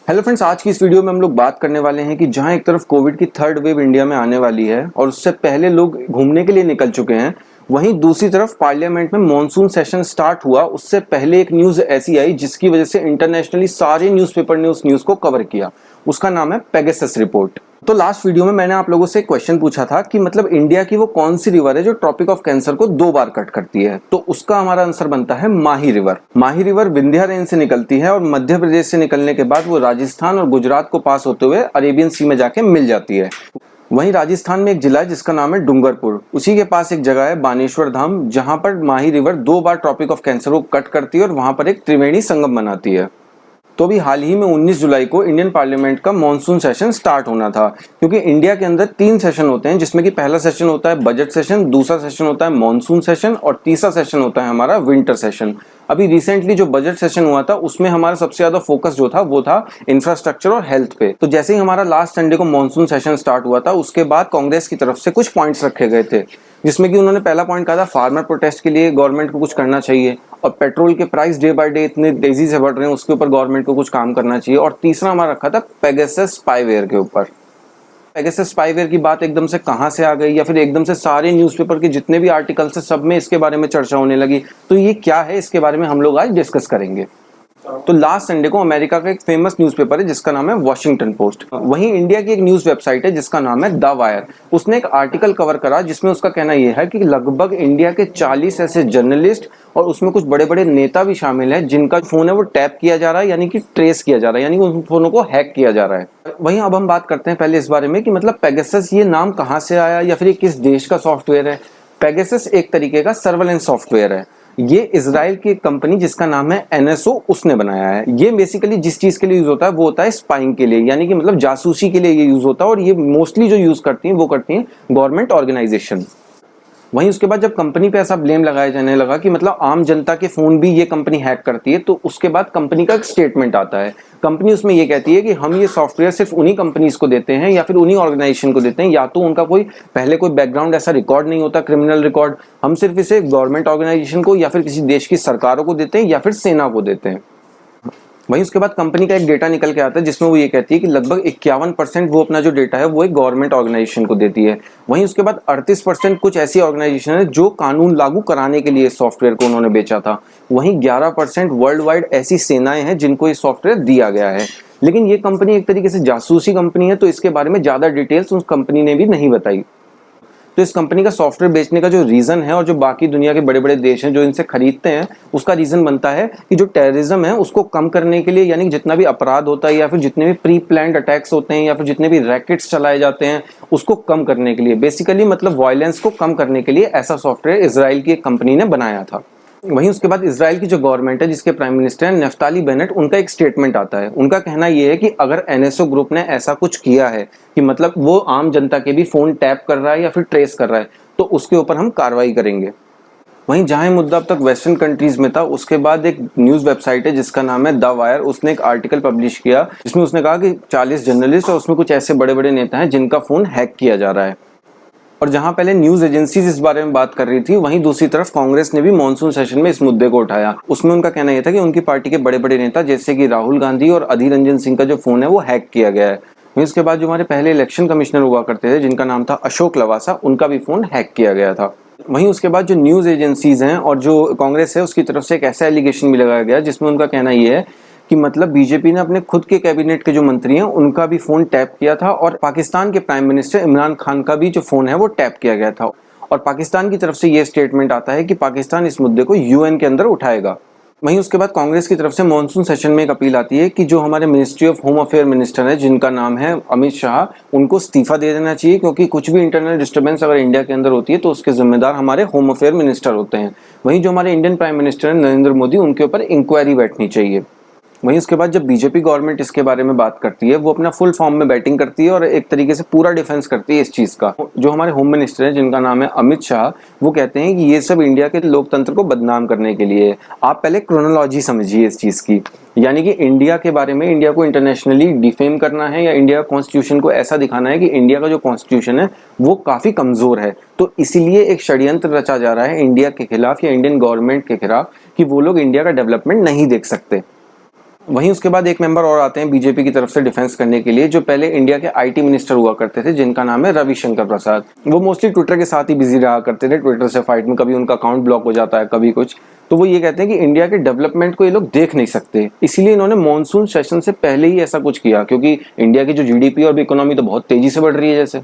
Hello friends, आज की इस वीडियो में हम लोग बात करने वाले हैं कि जहां एक तरफ कोविड की थर्ड वेव इंडिया में आने वाली है और उससे पहले लोग घूमने के लिए निकल चुके हैं, वहीं दूसरी तरफ पार्लियामेंट में मॉनसून सेशन स्टार्ट हुआ उससे पहले एक न्यूज ऐसी आई जिसकी वजह से इंटरनेशनली सारे न्यूज़पेपर ने उस न्यूज को कवर किया। उसका नाम है पेगासस रिपोर्ट। तो लास्ट वीडियो में मैंने आप लोगों से एक क्वेश्चन पूछा था कि मतलब इंडिया की वो कौन सी रिवर है जो ट्रॉपिक ऑफ कैंसर को 2 बार कट करती है। तो उसका हमारा आंसर बनता है माही रिवर। माही रिवर विंध्या रेंज से निकलती है और मध्य प्रदेश से निकलने के बाद वो राजस्थान और गुजरात को पास होते हुए अरेबियन सी में जाके मिल जाती है। वहीं राजस्थान में एक जिला है जिसका नाम है डूंगरपुर, उसी के पास एक जगह है बानेश्वर धाम, जहां पर माही रिवर 2 बार ट्रॉपिक ऑफ कैंसर को कट करती है और वहां पर एक त्रिवेणी संगम बनाती है। तो अभी हाल ही में 19 जुलाई को इंडियन पार्लियामेंट का मॉनसून सेशन स्टार्ट होना था, क्योंकि इंडिया के अंदर 3 सेशन होते हैं, जिसमें कि पहला सेशन होता है बजट सेशन, दूसरा सेशन होता है मॉनसून सेशन और तीसरा सेशन होता है हमारा विंटर सेशन। अभी रिसेंटली जो बजट सेशन हुआ था उसमें हमारा सबसे ज्यादा फोकस जो था वो था इंफ्रास्ट्रक्चर और हेल्थ पे। तो जैसे ही हमारा लास्ट संडे को मॉनसून सेशन स्टार्ट हुआ था उसके बाद कांग्रेस की तरफ से कुछ पॉइंट्स रखे गए थे, जिसमें कि उन्होंने पहला पॉइंट कहा था फार्मर प्रोटेस्ट के लिए गवर्नमेंट को कुछ करना चाहिए, और पेट्रोल के प्राइस डे बाय डे इतने तेजी से बढ़ रहे हैं उसके ऊपर गवर्नमेंट को कुछ काम करना चाहिए, और तीसरा हमारा रखा था पेगासस स्पाईवेयर के ऊपर। पेगासस स्पाईवेयर की बात एकदम से कहां से आ गई, या फिर एकदम से सारे न्यूज़पेपर के जितने भी आर्टिकल्स है सब में इसके बारे में चर्चा होने लगी। तो ये क्या है, इसके बारे में हम लोग आज डिस्कस करेंगे। तो लास्ट संडे को अमेरिका का एक फेमस न्यूज़पेपर है जिसका नाम है वॉशिंगटन पोस्ट, वहीं इंडिया की एक न्यूज वेबसाइट है जिसका नाम है द वायर, उसने एक आर्टिकल कवर करा जिसमें उसका कहना यह है कि लगभग इंडिया के 40 ऐसे जर्नलिस्ट और उसमें कुछ बड़े बड़े नेता भी शामिल हैं जिनका फोन है वो टैप किया जा रहा है, यानी कि ट्रेस किया जा रहा है, यानी कि उन फोनों को हैक किया जा रहा है। वहीं अब हम बात करते हैं पहले इस बारे में कि मतलब पेगासस ये नाम कहां से आया या फिर ये किस देश का सॉफ्टवेयर है। पेगासस एक तरीके का सर्वेलेंस सॉफ्टवेयर है। ये इजराइल की एक कंपनी जिसका नाम है एनएसओ उसने बनाया है। ये बेसिकली जिस चीज के लिए यूज होता है वो होता है स्पाइंग के लिए, यानी कि मतलब जासूसी के लिए ये यूज होता है, और ये मोस्टली जो यूज करती हैं वो करती हैं गवर्नमेंट ऑर्गेनाइजेशन। वहीं उसके बाद जब कंपनी पे ऐसा ब्लेम लगाया जाने लगा कि मतलब आम जनता के फोन भी ये कंपनी हैक करती है, तो उसके बाद कंपनी का एक स्टेटमेंट आता है। कंपनी उसमें ये कहती है कि हम ये सॉफ्टवेयर सिर्फ उन्हीं कंपनीज को देते हैं या फिर उन्हीं ऑर्गेनाइजेशन को देते हैं, या तो उनका कोई पहले कोई बैकग्राउंड ऐसा रिकॉर्ड नहीं होता, क्रिमिनल रिकॉर्ड, हम सिर्फ इसे गवर्नमेंट ऑर्गेनाइजेशन को या फिर किसी देश की सरकारों को देते हैं या फिर सेना को देते हैं। वहीं उसके बाद कंपनी का एक डेटा निकल के आता है जिसमें वो ये कहती है कि लगभग 51% वो अपना जो डेटा है वो एक गवर्नमेंट ऑर्गेनाइजेशन को देती है। वहीं उसके बाद 38% कुछ ऐसी ऑर्गेनाइजेशन है जो कानून लागू कराने के लिए सॉफ्टवेयर को उन्होंने बेचा था। वहीं 11% वर्ल्ड वाइड ऐसी सेनाएं हैं जिनको ये सॉफ्टवेयर दिया गया है। लेकिन ये कंपनी एक तरीके से जासूसी कंपनी है, तो इसके बारे में ज्यादा डिटेल्स उस कंपनी ने भी नहीं बताई। तो इस कंपनी का सॉफ्टवेयर बेचने का जो रीजन है और जो बाकी दुनिया के बड़े बड़े देश हैं जो इनसे खरीदते हैं उसका रीजन बनता है कि जो टेररिज्म है उसको कम करने के लिए, यानी कि जितना भी अपराध होता है या फिर जितने भी प्री प्लान्ड अटैक्स होते हैं या फिर जितने भी रैकेट्स चलाए जाते हैं उसको कम करने के लिए, बेसिकली मतलब वायलेंस को कम करने के लिए ऐसा सॉफ्टवेयर इजराइल की एक कंपनी ने बनाया था। वहीं उसके बाद इजराइल की जो गवर्नमेंट है जिसके प्राइम मिनिस्टर है नफ्ताली बेनेट, उनका एक स्टेटमेंट आता है। उनका कहना यह है कि अगर एनएसओ ग्रुप ने ऐसा कुछ किया है कि मतलब वो आम जनता के भी फोन टैप कर रहा है या फिर ट्रेस कर रहा है तो उसके ऊपर हम कार्रवाई करेंगे। वहीं जहां मुद्दा अब तक वेस्टर्न कंट्रीज में था, उसके बाद एक न्यूज वेबसाइट है जिसका नाम है द वायर, उसने एक आर्टिकल पब्लिश किया जिसमें उसने कहा कि 40 जर्नलिस्ट और उसमें कुछ ऐसे बड़े बड़े नेता हैं जिनका फोन हैक किया जा रहा है। और जहां पहले न्यूज एजेंसीज इस बारे में बात कर रही थी, वहीं दूसरी तरफ कांग्रेस ने भी मॉनसून सेशन में इस मुद्दे को उठाया। उसमें उनका कहना यह था कि उनकी पार्टी के बड़े बड़े नेता जैसे कि राहुल गांधी और अधीर रंजन सिंह का जो फोन है वो हैक किया गया है। इसके बाद जो हमारे पहले इलेक्शन कमिश्नर हुआ करते थे जिनका नाम था अशोक लवासा, उनका भी फोन हैक किया गया था। वहीं उसके बाद जो न्यूज एजेंसीज हैं और जो कांग्रेस है उसकी तरफ से एक ऐसा एलिगेशन भी लगाया गया जिसमें उनका कहना यह है कि मतलब बीजेपी ने अपने खुद के कैबिनेट के जो मंत्री हैं उनका भी फोन टैप किया था, और पाकिस्तान के प्राइम मिनिस्टर इमरान खान का भी जो फोन है वो टैप किया गया था। और पाकिस्तान की तरफ से ये स्टेटमेंट आता है कि पाकिस्तान इस मुद्दे को यूएन के अंदर उठाएगा। वहीं उसके बाद कांग्रेस की तरफ से मॉनसून सेशन में एक अपील आती है कि जो हमारे ministry of home affair minister है जिनका नाम है अमित शाह, उनको इस्तीफा दे देना चाहिए, क्योंकि कुछ भी इंटरनल डिस्टर्बेंस अगर इंडिया के अंदर होती है तो उसके जिम्मेदार हमारे होम अफेयर मिनिस्टर होते हैं। वहीं जो हमारे इंडियन प्राइम मिनिस्टर है नरेंद्र मोदी, उनके ऊपर इंक्वायरी बैठनी चाहिए। वहीं उसके बाद जब बीजेपी गवर्नमेंट इसके बारे में बात करती है वो अपना फुल फॉर्म में बैटिंग करती है और एक तरीके से पूरा डिफेंस करती है इस चीज का। जो हमारे होम मिनिस्टर है जिनका नाम है अमित शाह, वो कहते हैं कि ये सब इंडिया के लोकतंत्र को बदनाम करने के लिए है। आप पहले क्रोनोलॉजी समझिए इस चीज की, यानी कि इंडिया के बारे में, इंडिया को इंटरनेशनली डिफेम करना है या इंडिया कॉन्स्टिट्यूशन को ऐसा दिखाना है कि इंडिया का जो कॉन्स्टिट्यूशन है वो काफी कमजोर है। तो इसीलिए एक षड्यंत्र रचा जा रहा है इंडिया के खिलाफ या इंडियन गवर्नमेंट के खिलाफ कि वो लोग इंडिया का डेवलपमेंट नहीं देख सकते। वहीं उसके बाद एक मेंबर और आते हैं बीजेपी की तरफ से डिफेंस करने के लिए, जो पहले इंडिया के आईटी मिनिस्टर हुआ करते थे, जिनका नाम है रविशंकर प्रसाद। वो मोस्टली ट्विटर के साथ ही बिजी रहा करते थे, ट्विटर से फाइट में, कभी उनका अकाउंट ब्लॉक हो जाता है, कभी कुछ। तो वो ये कहते हैं कि इंडिया के डेवलपमेंट को ये लोग देख नहीं सकते, इसीलिए इन्होंने मॉनसून सेशन से पहले ही ऐसा कुछ किया, क्योंकि इंडिया की जो जीडीपी और इकोनॉमी तो बहुत तेजी से बढ़ रही है जैसे।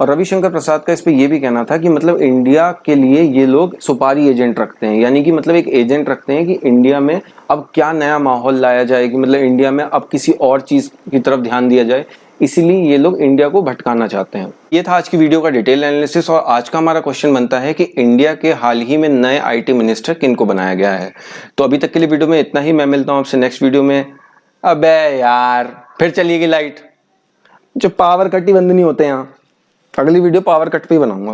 और रविशंकर प्रसाद का इस पे ये भी कहना था कि मतलब इंडिया के लिए ये लोग सुपारी एजेंट रखते हैं, यानी कि मतलब एक एजेंट रखते हैं कि इंडिया में अब क्या नया माहौल लाया जाए, कि मतलब इंडिया में अब किसी और चीज की तरफ ध्यान दिया जाए, इसीलिए ये लोग इंडिया को भटकाना चाहते हैं। ये था आज की वीडियो का डिटेल एनालिसिस। और आज का हमारा क्वेश्चन बनता है कि इंडिया के हाल ही में नए आईटी मिनिस्टर किनको बनाया गया है। तो अभी तक के लिए वीडियो में इतना ही, मैं मिलता हूँ आपसे नेक्स्ट वीडियो में। अबे यार फिर चली गई लाइट, जो पावर कट ही बंद नहीं होते यहाँ। अगली वीडियो पावर कट पे ही बनाऊंगा।